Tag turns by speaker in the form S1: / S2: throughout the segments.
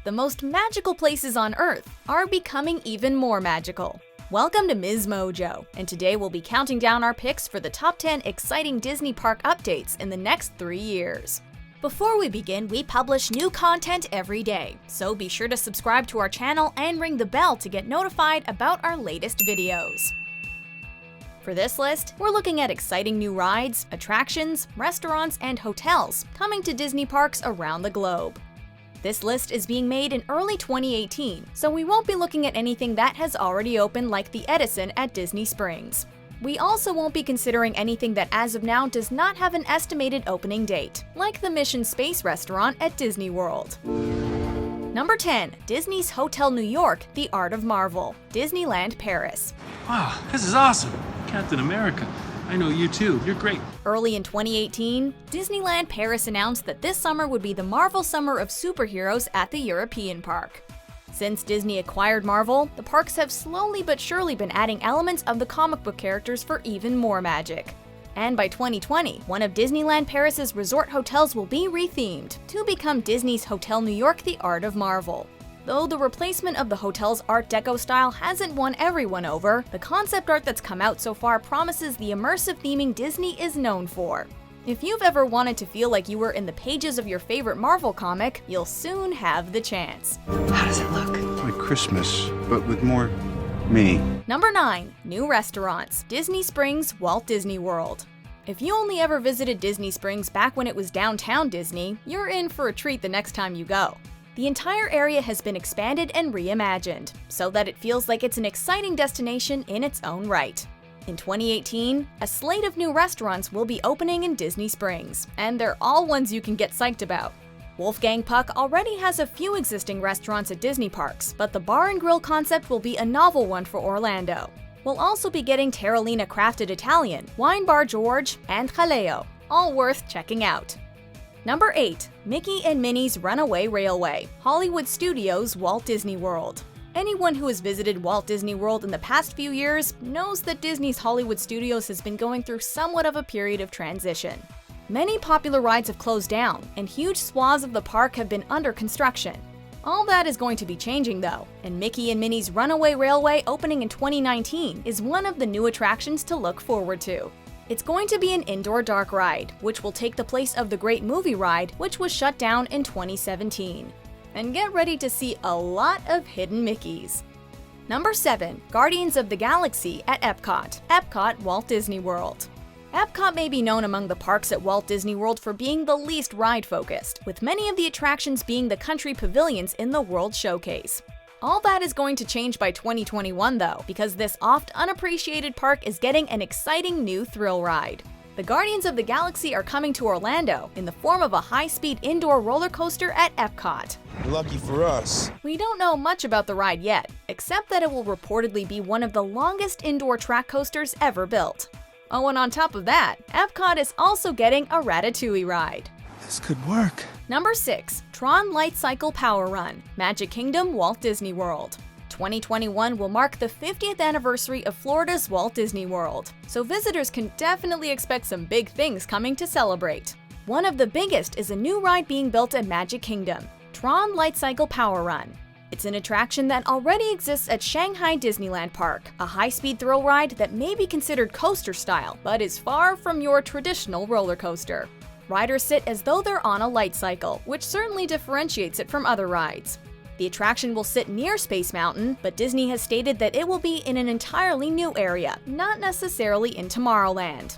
S1: the most magical places on Earth are becoming even more magical. Welcome to WatchMojo, and today we'll be counting down our picks for the top 10 exciting Disney park updates in the next 3 years. Before we begin, we publish new content every day, so be sure to subscribe to our channel and ring the bell to get notified about our latest videos. For this list, we're looking at exciting new rides, attractions, restaurants, and hotels coming to Disney parks around the globe. This list is being made in early 2018, so we won't be looking at anything that has already opened like the Edison at Disney Springs. We also won't be considering anything that as of now does not have an estimated opening date, like the Mission Space restaurant at Disney World. Number 10. Disney's Hotel New York, The Art of Marvel, Disneyland Paris.
S2: Wow, this is awesome! Captain America, I know you too, you're great.
S1: Early in 2018, Disneyland Paris announced that this summer would be the Marvel Summer of Superheroes at the European park. Since Disney acquired Marvel, the parks have slowly but surely been adding elements of the comic book characters for even more magic. And by 2020, one of Disneyland Paris's resort hotels will be rethemed to become Disney's Hotel New York, The Art of Marvel. Though the replacement of the hotel's Art Deco style hasn't won everyone over, the concept art that's come out so far promises the immersive theming Disney is known for. If you've ever wanted to feel like you were in the pages of your favorite Marvel comic, you'll soon have the chance.
S3: How does it look?
S4: Like Christmas, but with more me.
S1: Number 9. New restaurants, Disney Springs, Walt Disney World. If you only ever visited Disney Springs back when it was downtown Disney, you're in for a treat the next time you go. The entire area has been expanded and reimagined, so that it feels like it's an exciting destination in its own right. In 2018, a slate of new restaurants will be opening in Disney Springs, and they're all ones you can get psyched about. Wolfgang Puck already has a few existing restaurants at Disney parks, but the bar and grill concept will be a novel one for Orlando. We'll also be getting Terralina Crafted Italian, Wine Bar George, and Jaleo, all worth checking out. Number 8. Mickey and Minnie's Runaway Railway, Hollywood Studios, Walt Disney World. Anyone who has visited Walt Disney World in the past few years knows that Disney's Hollywood Studios has been going through somewhat of a period of transition. Many popular rides have closed down, and huge swaths of the park have been under construction. All that is going to be changing though, and Mickey and Minnie's Runaway Railway opening in 2019 is one of the new attractions to look forward to. It's going to be an indoor dark ride, which will take the place of the Great Movie Ride, which was shut down in 2017. And get ready to see a lot of hidden Mickeys. Number 7. Guardians of the Galaxy at Epcot, Epcot Walt Disney World. Epcot may be known among the parks at Walt Disney World for being the least ride-focused, with many of the attractions being the country pavilions in the World Showcase. All that is going to change by 2021 though, because this oft unappreciated park is getting an exciting new thrill ride. The Guardians of the Galaxy are coming to Orlando in the form of a high-speed indoor roller coaster at Epcot.
S5: Lucky for us.
S1: We don't know much about the ride yet, except that it will reportedly be one of the longest indoor track coasters ever built. Oh, and on top of that, Epcot is also getting a Ratatouille ride.
S5: This could work.
S1: Number 6. Tron Lightcycle Power Run, Magic Kingdom, Walt Disney World. 2021 will mark the 50th anniversary of Florida's Walt Disney World, so visitors can definitely expect some big things coming to celebrate. One of the biggest is a new ride being built at Magic Kingdom, Tron Lightcycle Power Run. It's an attraction that already exists at Shanghai Disneyland Park, a high-speed thrill ride that may be considered coaster style, but is far from your traditional roller coaster. Riders sit as though they're on a light cycle, which certainly differentiates it from other rides. The attraction will sit near Space Mountain, but Disney has stated that it will be in an entirely new area, not necessarily in Tomorrowland.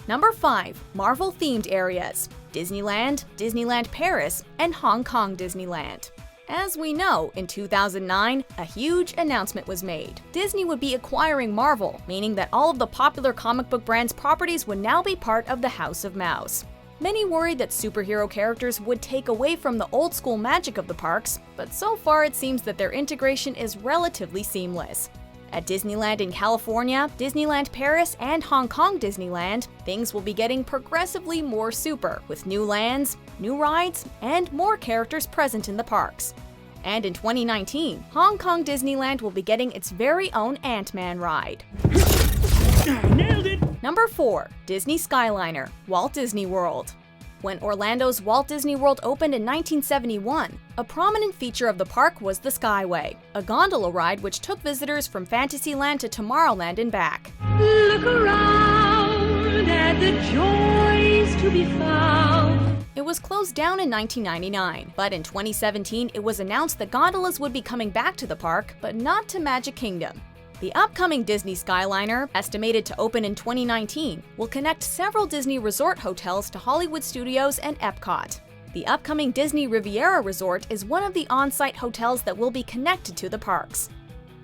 S1: Number 5. Marvel-themed areas, Disneyland, Disneyland Paris, and Hong Kong Disneyland. As we know, in 2009, a huge announcement was made. Disney would be acquiring Marvel, meaning that all of the popular comic book brands' properties would now be part of the House of Mouse. Many worried that superhero characters would take away from the old-school magic of the parks, but so far it seems that their integration is relatively seamless. At Disneyland in California, Disneyland Paris, and Hong Kong Disneyland, things will be getting progressively more super, with new lands, new rides, and more characters present in the parks. And in 2019, Hong Kong Disneyland will be getting its very own Ant-Man ride.
S2: Nailed it!
S1: Number 4. Disney Skyliner, Walt Disney World. When Orlando's Walt Disney World opened in 1971, a prominent feature of the park was the Skyway, a gondola ride which took visitors from Fantasyland to Tomorrowland and back.
S3: Look around at the joys to be found.
S1: It was closed down in 1999, but in 2017 it was announced that gondolas would be coming back to the park, but not to Magic Kingdom. The upcoming Disney Skyliner, estimated to open in 2019, will connect several Disney resort hotels to Hollywood Studios and Epcot. The upcoming Disney Riviera Resort is one of the on-site hotels that will be connected to the parks.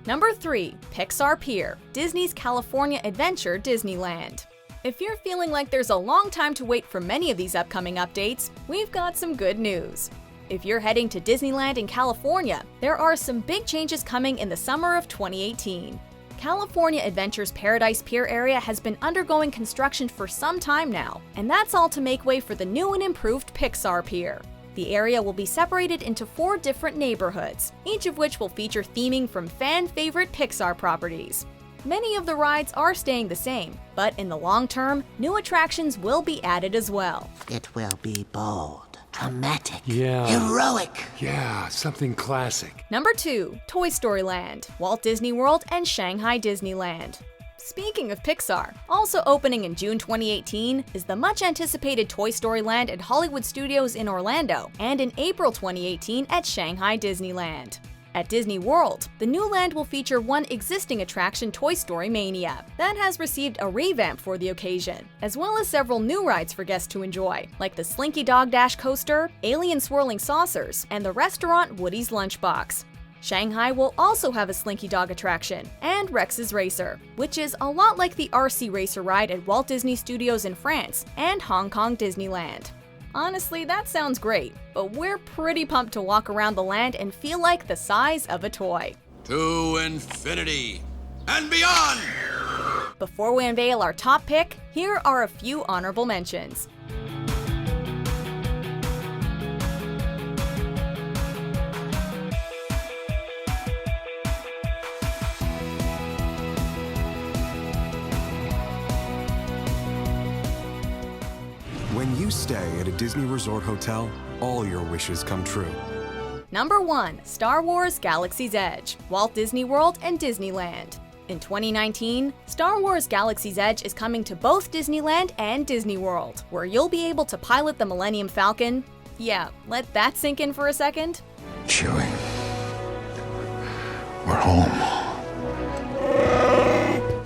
S1: Number 3. Pixar Pier, Disney's California Adventure Disneyland. If you're feeling like there's a long time to wait for many of these upcoming updates, we've got some good news. If you're heading to Disneyland in California, there are some big changes coming in the summer of 2018. California Adventure's Paradise Pier area has been undergoing construction for some time now, and that's all to make way for the new and improved Pixar Pier. The area will be separated into 4 different neighborhoods, each of which will feature theming from fan-favorite Pixar properties. Many of the rides are staying the same, but in the long term, new attractions will be added as well.
S6: It will be bold, dramatic,
S2: Yeah.
S6: heroic.
S2: Yeah, something classic.
S1: Number 2. Toy Story Land, Walt Disney World and Shanghai Disneyland. Speaking of Pixar, also opening in June 2018 is the much-anticipated Toy Story Land at Hollywood Studios in Orlando, and in April 2018 at Shanghai Disneyland. At Disney World, the new land will feature one existing attraction, Toy Story Mania, that has received a revamp for the occasion, as well as several new rides for guests to enjoy, like the Slinky Dog Dash Coaster, Alien Swirling Saucers, and the restaurant Woody's Lunchbox. Shanghai will also have a Slinky Dog attraction, and Rex's Racer, which is a lot like the RC Racer ride at Walt Disney Studios in France and Hong Kong Disneyland. Honestly, that sounds great, but we're pretty pumped to walk around the land and feel like the size of a toy.
S7: To infinity and beyond!
S1: Before we unveil our top pick, here are a few honorable mentions.
S5: When you stay at a Disney Resort hotel, all your wishes come true.
S1: Number 1. Star Wars Galaxy's Edge, Walt Disney World and Disneyland. In 2019, Star Wars Galaxy's Edge is coming to both Disneyland and Disney World, where you'll be able to pilot the Millennium Falcon. Yeah, let that sink in for a second.
S4: Chewie. We're home.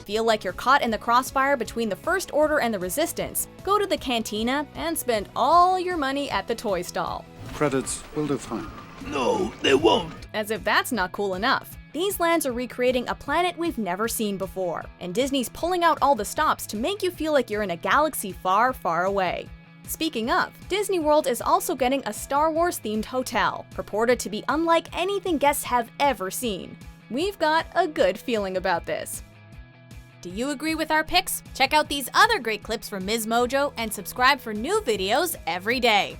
S1: Feel like you're caught in the crossfire between the First Order and the Resistance? Go to the Cantina and spend all your money at the toy stall.
S4: Credits will do fine.
S5: No, they won't.
S1: As if that's not cool enough, these lands are recreating a planet we've never seen before, and Disney's pulling out all the stops to make you feel like you're in a galaxy far, far away. Speaking of, Disney World is also getting a Star Wars-themed hotel, purported to be unlike anything guests have ever seen. We've got a good feeling about this. Do you agree with our picks? Check out these other great clips from Ms. Mojo and subscribe for new videos every day.